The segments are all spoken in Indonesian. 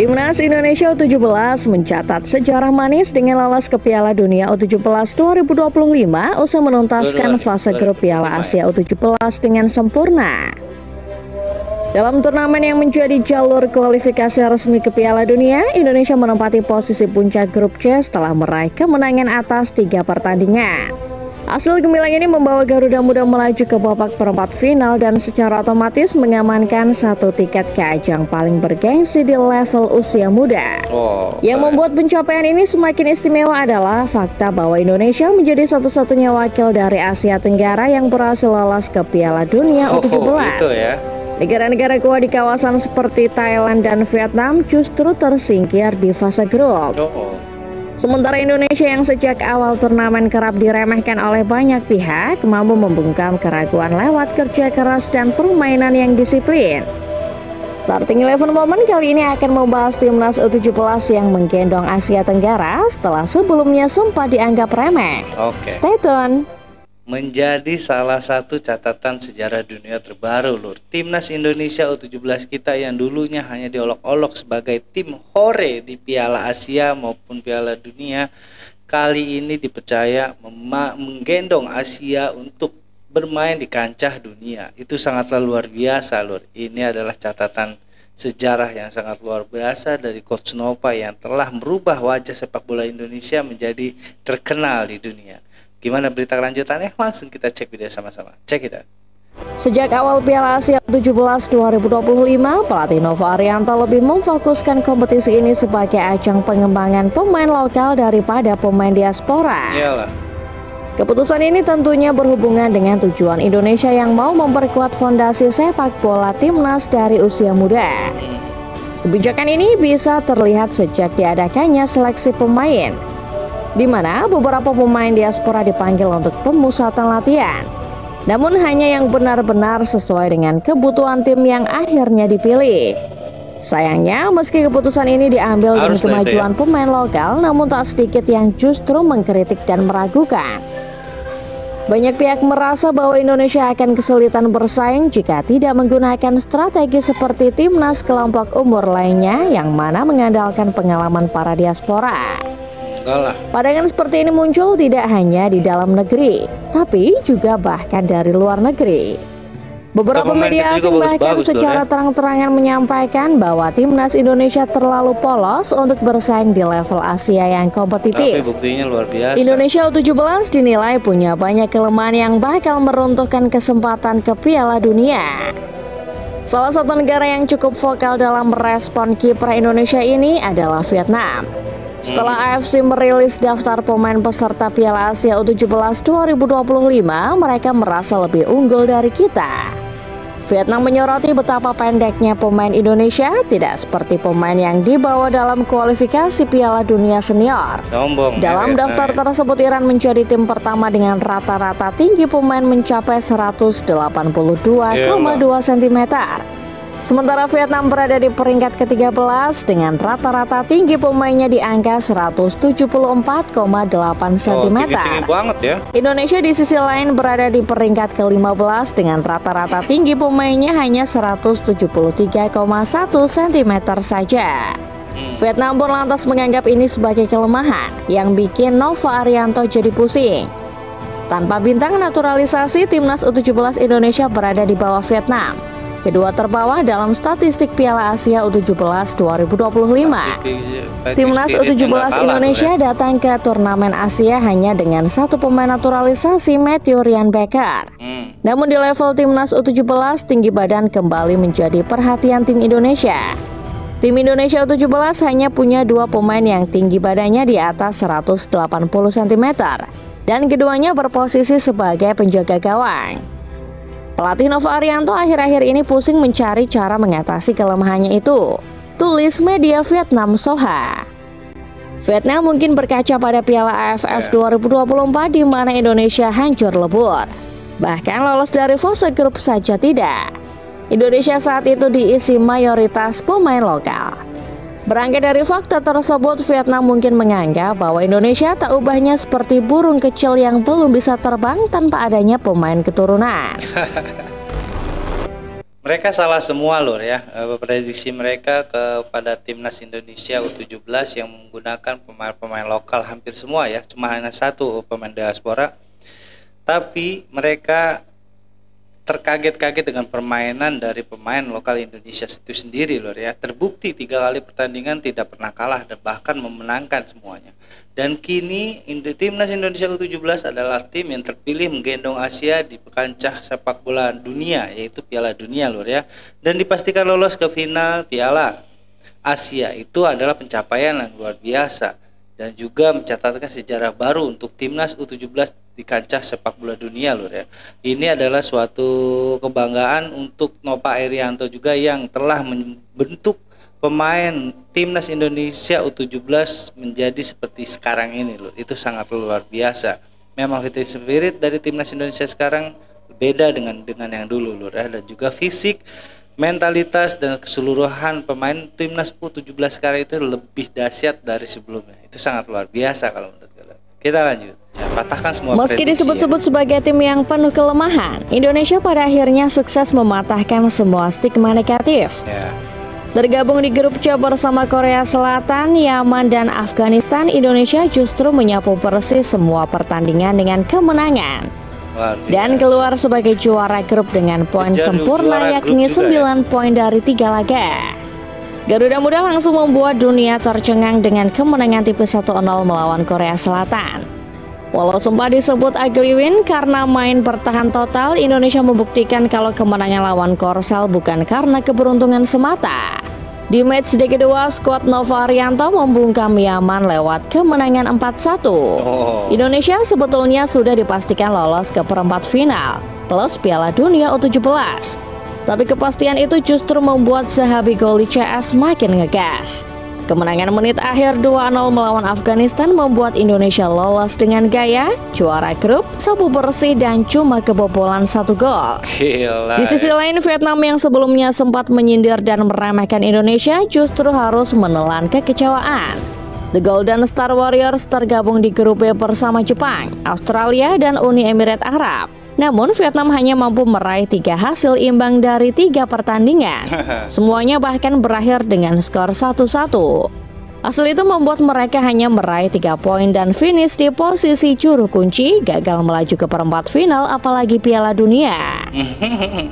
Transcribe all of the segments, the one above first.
Timnas Indonesia U17 mencatat sejarah manis dengan lolos ke Piala Dunia U17 2025 usai menuntaskan fase grup Piala Asia U17 dengan sempurna. Dalam turnamen yang menjadi jalur kualifikasi resmi ke Piala Dunia, Indonesia menempati posisi puncak grup C setelah meraih kemenangan atas 3 pertandingan. Hasil gemilang ini membawa Garuda Muda melaju ke babak perempat final dan secara otomatis mengamankan 1 tiket ke ajang paling bergengsi di level usia muda. Yang membuat pencapaian ini semakin istimewa adalah fakta bahwa Indonesia menjadi satu-satunya wakil dari Asia Tenggara yang berhasil lolos ke Piala Dunia U17. Negara-negara kuat di kawasan seperti Thailand dan Vietnam justru tersingkir di fase grup. Sementara Indonesia yang sejak awal turnamen kerap diremehkan oleh banyak pihak mampu membungkam keraguan lewat kerja keras dan permainan yang disiplin. Starting 11 Moment kali ini akan membahas Timnas U17 yang menggendong Asia Tenggara setelah sebelumnya sempat dianggap remeh. Stay tune. Menjadi salah satu catatan sejarah dunia terbaru, Lur. Timnas Indonesia U17 kita yang dulunya hanya diolok-olok sebagai tim hore di Piala Asia maupun Piala Dunia, kali ini dipercaya menggendong Asia untuk bermain di kancah dunia. Itu sangatlah luar biasa, Lur. Ini adalah catatan sejarah yang sangat luar biasa dari Coach Nova yang telah merubah wajah sepak bola Indonesia menjadi terkenal di dunia. Gimana berita kelanjutannya? Langsung kita cek video sama-sama. Cek it out. Sejak awal Piala Asia U17 2025, pelatih Nova Arianto lebih memfokuskan kompetisi ini sebagai ajang pengembangan pemain lokal daripada pemain diaspora. Keputusan ini tentunya berhubungan dengan tujuan Indonesia yang mau memperkuat fondasi sepak bola timnas dari usia muda. Kebijakan ini bisa terlihat sejak diadakannya seleksi pemain, di mana beberapa pemain diaspora dipanggil untuk pemusatan latihan. Namun hanya yang benar-benar sesuai dengan kebutuhan tim yang akhirnya dipilih. Sayangnya, meski keputusan ini diambil demi kemajuan pemain lokal, namun tak sedikit yang justru mengkritik dan meragukan. Banyak pihak merasa bahwa Indonesia akan kesulitan bersaing jika tidak menggunakan strategi seperti timnas kelompok umur lainnya yang mana mengandalkan pengalaman para diaspora. Pandangan seperti ini muncul tidak hanya di dalam negeri, tapi juga bahkan dari luar negeri. Beberapa media asing bahkan secara terang-terangan menyampaikan bahwa timnas Indonesia terlalu polos untuk bersaing di level Asia yang kompetitif. Tapi buktinya luar biasa. Indonesia U17 dinilai punya banyak kelemahan yang bakal meruntuhkan kesempatan ke Piala Dunia. Salah satu negara yang cukup vokal dalam merespon kiprah Indonesia ini adalah Vietnam. Setelah AFC merilis daftar pemain peserta Piala Asia U17 2025, mereka merasa lebih unggul dari kita. Vietnam menyoroti betapa pendeknya pemain Indonesia, tidak seperti pemain yang dibawa dalam kualifikasi Piala Dunia Senior. Dalam daftar tersebut, Iran menjadi tim pertama dengan rata-rata tinggi pemain mencapai 182,2 cm. Sementara Vietnam berada di peringkat ke-13 dengan rata-rata tinggi pemainnya di angka 174,8 cm. Indonesia di sisi lain berada di peringkat ke-15 dengan rata-rata tinggi pemainnya hanya 173,1 cm saja. Vietnam pun lantas menganggap ini sebagai kelemahan yang bikin Nova Arianto jadi pusing. Tanpa bintang naturalisasi, timnas U17 Indonesia berada di bawah Vietnam, kedua terbawah dalam statistik Piala Asia U17 2025. Timnas U17 Indonesia datang ke turnamen Asia hanya dengan 1 pemain naturalisasi, Matthew Ryan Baker. Namun di level Timnas U17, tinggi badan kembali menjadi perhatian tim Indonesia. Tim Indonesia U17 hanya punya 2 pemain yang tinggi badannya di atas 180 cm, dan keduanya berposisi sebagai penjaga gawang. Pelatih Nova Arianto akhir-akhir ini pusing mencari cara mengatasi kelemahannya itu, tulis media Vietnam Soha. Vietnam mungkin berkaca pada Piala AFF 2024 di mana Indonesia hancur lebur. Bahkan lolos dari fase grup saja tidak. Indonesia saat itu diisi mayoritas pemain lokal. Berangkat dari fakta tersebut, Vietnam mungkin menganggap bahwa Indonesia tak ubahnya seperti burung kecil yang belum bisa terbang tanpa adanya pemain keturunan. Mereka salah semua lur ya. Prediksi mereka kepada timnas Indonesia U17 yang menggunakan pemain-pemain lokal hampir semua ya, cuma hanya satu pemain diaspora. Tapi mereka terkaget-kaget dengan permainan dari pemain lokal Indonesia itu sendiri lur ya. Terbukti 3 kali pertandingan tidak pernah kalah dan bahkan memenangkan semuanya. Dan kini timnas Indonesia U17 adalah tim yang terpilih menggendong Asia di kancah sepak bola dunia, yaitu Piala Dunia lur ya. Dan dipastikan lolos ke final Piala Asia. Itu adalah pencapaian yang luar biasa dan juga mencatatkan sejarah baru untuk timnas U17 di kancah sepak bola dunia lur ya. Ini adalah suatu kebanggaan untuk Nova Irianto juga yang telah membentuk pemain timnas Indonesia U17 menjadi seperti sekarang ini loh. Itu sangat luar biasa. Memang fighting spirit dari timnas Indonesia sekarang beda dengan yang dulu loh ya. Dan juga fisik, mentalitas dan keseluruhan pemain timnas U17 sekarang itu lebih dahsyat dari sebelumnya. Itu sangat luar biasa kalau menurut kalian. Kita lanjut. Ya, patahkan semua meski disebut-sebut sebagai tim yang penuh kelemahan, Indonesia pada akhirnya sukses mematahkan semua stigma negatif. Ya. Tergabung di grup C bersama Korea Selatan, Yaman, dan Afghanistan, Indonesia justru menyapu bersih semua pertandingan dengan kemenangan. Dan keluar sebagai juara grup dengan poin sempurna yakni 9 poin dari 3 laga. Garuda Muda langsung membuat dunia tercengang dengan kemenangan tipis 1-0 melawan Korea Selatan. Walau sempat disebut ugly win karena main bertahan total, Indonesia membuktikan kalau kemenangan lawan Korsel bukan karena keberuntungan semata. Di matchday kedua, skuad Nova Irianto membungkam Yaman lewat kemenangan 4-1. Indonesia sebetulnya sudah dipastikan lolos ke perempat final plus Piala Dunia U17. Tapi kepastian itu justru membuat sahabi goli CS makin ngegas. Kemenangan menit akhir 2-0 melawan Afghanistan membuat Indonesia lolos dengan gaya, juara grup, sapu bersih, dan cuma kebobolan 1 gol. Di sisi lain, Vietnam yang sebelumnya sempat menyindir dan meremehkan Indonesia justru harus menelan kekecewaan. The Golden Star Warriors tergabung di grup B bersama Jepang, Australia, dan Uni Emirat Arab. Namun Vietnam hanya mampu meraih 3 hasil imbang dari 3 pertandingan. Semuanya bahkan berakhir dengan skor 1-1. Hasil itu membuat mereka hanya meraih 3 poin dan finish di posisi juru kunci, gagal melaju ke perempat final apalagi Piala Dunia.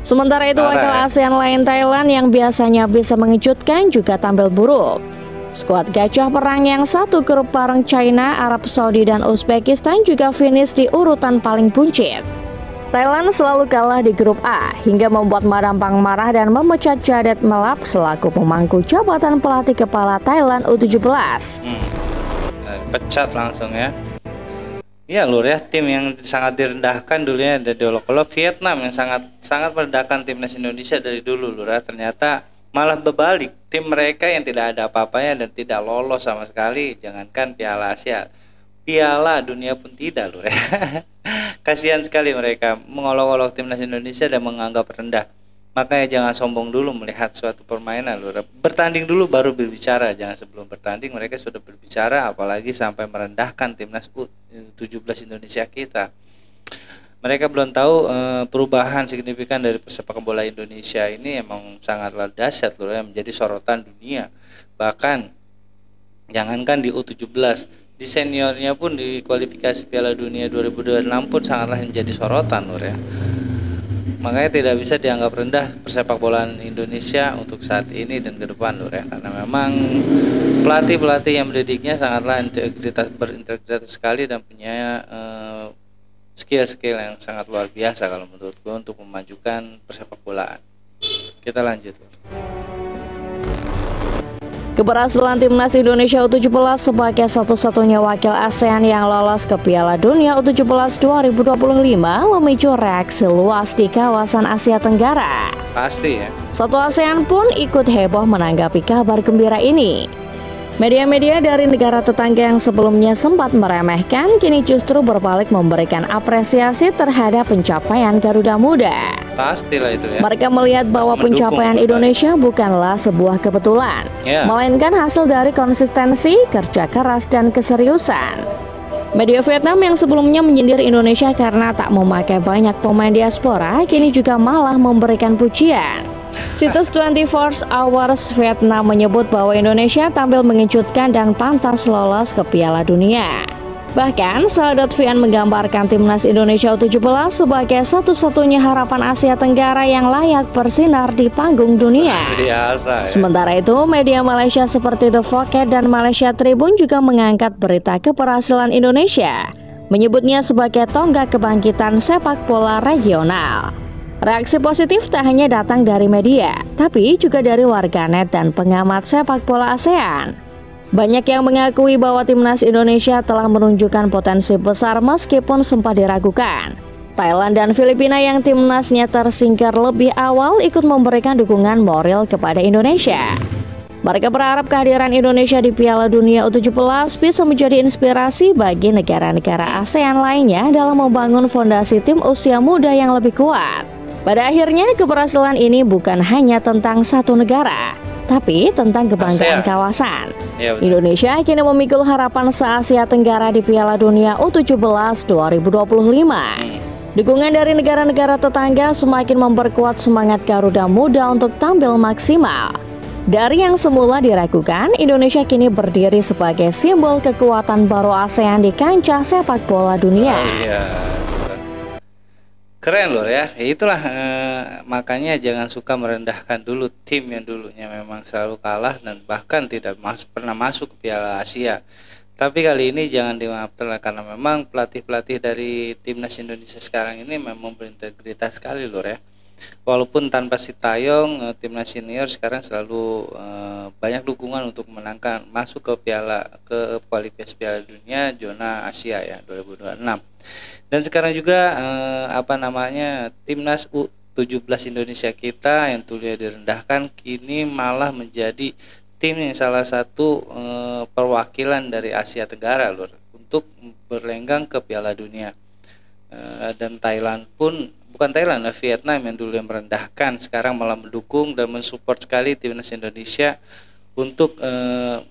Sementara itu wakil ASEAN lain Thailand yang biasanya bisa mengejutkan juga tampil buruk. Skuad gajah perang yang satu grup bareng China, Arab Saudi, dan Uzbekistan juga finish di urutan paling buncit. Thailand selalu kalah di grup A hingga membuat Madampang marah dan memecat Jadet Melap selaku pemangku jabatan pelatih kepala Thailand U17. Pecat langsung ya. Iya lur ya, tim yang sangat direndahkan dulunya ada diolok-olok Vietnam yang sangat merendahkan timnas Indonesia dari dulu lur ya. Ternyata malah berbalik, tim mereka yang tidak ada apa-apanya dan tidak lolos sama sekali, jangankan Piala Asia, Piala Dunia pun tidak lur ya. Kasihan sekali mereka mengolok-olok timnas Indonesia dan menganggap rendah. Makanya jangan sombong dulu melihat suatu permainan lur. Bertanding dulu baru berbicara, jangan sebelum bertanding mereka sudah berbicara, apalagi sampai merendahkan timnas U17 Indonesia kita. Mereka belum tahu perubahan signifikan dari persepak bola Indonesia ini emang sangatlah dahsyat lur ya, menjadi sorotan dunia. Bahkan jangankan di U17, di seniornya pun di kualifikasi Piala Dunia 2026 pun sangatlah menjadi sorotan lur ya. Makanya tidak bisa dianggap rendah persepak bolaan Indonesia untuk saat ini dan ke depan lur ya, karena memang pelatih-pelatih yang mendidiknya sangatlah berintegritas sekali dan punya skill-skill yang sangat luar biasa kalau menurut gue untuk memajukan persepak bolaan. Kita lanjut lur. Keberhasilan timnas Indonesia U17 sebagai satu-satunya wakil ASEAN yang lolos ke Piala Dunia U17 2025 memicu reaksi luas di kawasan Asia Tenggara. Pasti ya. Satu ASEAN pun ikut heboh menanggapi kabar gembira ini. Media-media dari negara tetangga yang sebelumnya sempat meremehkan, kini justru berbalik memberikan apresiasi terhadap pencapaian Garuda Muda. Pastilah itu ya. Mereka melihat bahwa pencapaian Indonesia bukanlah sebuah kebetulan, melainkan hasil dari konsistensi, kerja keras, dan keseriusan. Media Vietnam yang sebelumnya menyindir Indonesia karena tak memakai banyak pemain diaspora, kini juga malah memberikan pujian. Situs 24 Hours Vietnam menyebut bahwa Indonesia tampil mengejutkan dan pantas lolos ke Piala Dunia. Bahkan, Sahadat.Vian menggambarkan timnas Indonesia U17 sebagai satu-satunya harapan Asia Tenggara yang layak bersinar di panggung dunia. Biasa, ya. Sementara itu, media Malaysia seperti The Vocat dan Malaysia Tribune juga mengangkat berita keberhasilan Indonesia, menyebutnya sebagai tonggak kebangkitan sepak bola regional. Reaksi positif tak hanya datang dari media, tapi juga dari warganet dan pengamat sepak bola ASEAN. Banyak yang mengakui bahwa timnas Indonesia telah menunjukkan potensi besar meskipun sempat diragukan. Thailand dan Filipina yang timnasnya tersingkir lebih awal ikut memberikan dukungan moral kepada Indonesia. Mereka berharap kehadiran Indonesia di Piala Dunia U17 bisa menjadi inspirasi bagi negara-negara ASEAN lainnya dalam membangun fondasi tim usia muda yang lebih kuat. Pada akhirnya, keberhasilan ini bukan hanya tentang satu negara, tapi tentang kebanggaan kawasan. Ya, Indonesia kini memikul harapan se-Asia Tenggara di Piala Dunia U17 2025. Dukungan dari negara-negara tetangga semakin memperkuat semangat Garuda Muda untuk tampil maksimal. Dari yang semula diragukan, Indonesia kini berdiri sebagai simbol kekuatan baru ASEAN di kancah sepak bola dunia. Iya. Keren loh ya, itulah makanya jangan suka merendahkan dulu tim yang dulunya memang selalu kalah dan bahkan tidak pernah masuk ke Piala Asia. Tapi kali ini jangan dimaafkan karena memang pelatih-pelatih dari timnas Indonesia sekarang ini memang berintegritas sekali loh ya. Walaupun tanpa Sintayong, timnas senior sekarang selalu banyak dukungan untuk menangkan masuk ke kualifikasi Piala Dunia zona Asia ya 2026. Dan sekarang juga timnas U17 Indonesia kita yang dulunya direndahkan kini malah menjadi tim yang salah satu perwakilan dari Asia Tenggara loh untuk berlenggang ke Piala Dunia. Dan Thailand pun bukan Thailand, Vietnam yang dulu yang merendahkan sekarang malah mendukung dan mensupport sekali timnas Indonesia untuk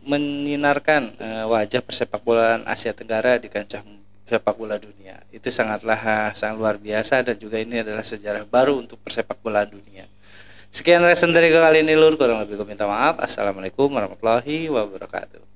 menyinarkan wajah persepak bolaan Asia Tenggara di kancah sepak bola dunia. Itu sangat luar biasa dan juga ini adalah sejarah baru untuk persepak bolaan dunia. Sekian lesson dari kali ini lur, kurang lebih gue minta maaf. Assalamualaikum warahmatullahi wabarakatuh.